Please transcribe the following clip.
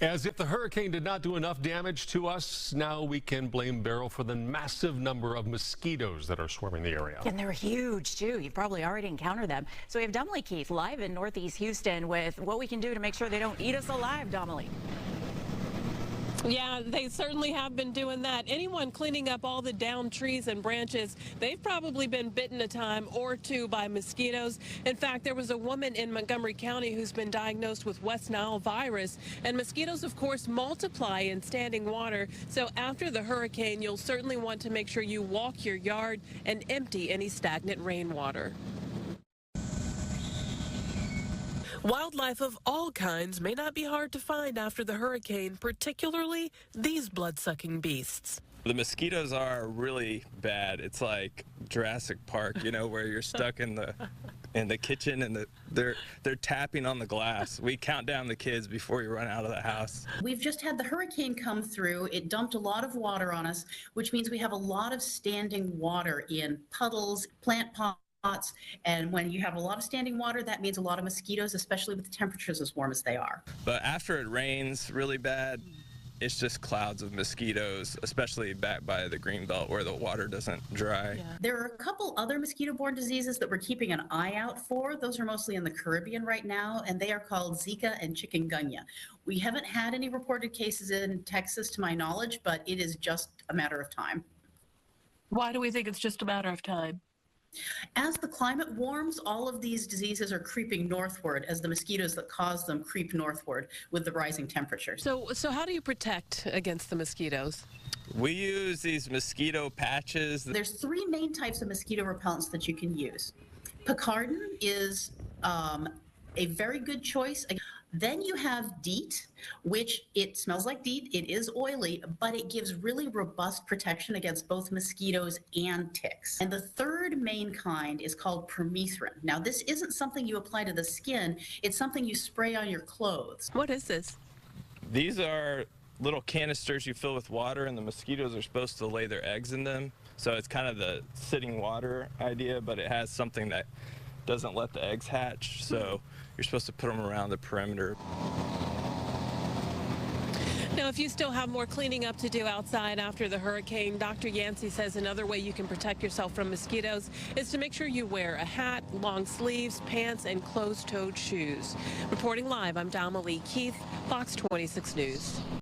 As if the hurricane did not do enough damage to us, now we can blame Beryl for the massive number of mosquitoes that are swarming the area. And they're huge, too. You've probably already encountered them. So we have Damali Keith live in Northeast Houston with what we can do to make sure they don't eat us alive, Damali. Yeah, they certainly have been doing that. Anyone cleaning up all the downed trees and branches, they've probably been bitten a time or two by mosquitoes. In fact, there was a woman in Montgomery County who's been diagnosed with West Nile virus. And mosquitoes, of course, multiply in standing water. So after the hurricane, you'll certainly want to make sure you walk your yard and empty any stagnant rainwater. Wildlife of all kinds may not be hard to find after the hurricane, particularly these blood-sucking beasts. The mosquitoes are really bad. It's like Jurassic Park, you know, where you're stuck in the kitchen and they're tapping on the glass. We count down the kids before you run out of the house. We've just had the hurricane come through. It dumped a lot of water on us, which means we have a lot of standing water in puddles, plant pots. And when you have a lot of standing water, that means a lot of mosquitoes, especially with the temperatures as warm as they are. But after it rains really bad, it's just clouds of mosquitoes, especially back by the green belt where the water doesn't dry. Yeah. There are a couple other mosquito-borne diseases that we're keeping an eye out for. Those are mostly in the Caribbean right now, and they are called Zika and chikungunya. We haven't had any reported cases in Texas to my knowledge, but it is just a matter of time. Why do we think it's just a matter of time? As the climate warms, all of these diseases are creeping northward as the mosquitoes that cause them creep northward with the rising temperatures. So how do you protect against the mosquitoes? We use these mosquito patches. There's three main types of mosquito repellents that you can use. Picaridin is a very good choice. Then you have DEET, which it smells like DEET. It is oily, but it gives really robust protection against both mosquitoes and ticks. And the third main kind is called permethrin. Now, this isn't something you apply to the skin. It's something you spray on your clothes. What is this? These are little canisters you fill with water, and the mosquitoes are supposed to lay their eggs in them. So it's kind of the sitting water idea, but it has something that doesn't let the eggs hatch. So you're supposed to put them around the perimeter. Now, if you still have more cleaning up to do outside after the hurricane, Dr. Yancey says another way you can protect yourself from mosquitoes is to make sure you wear a hat, long sleeves, pants, and closed-toed shoes. Reporting live, I'm Damali Keith, Fox 26 News.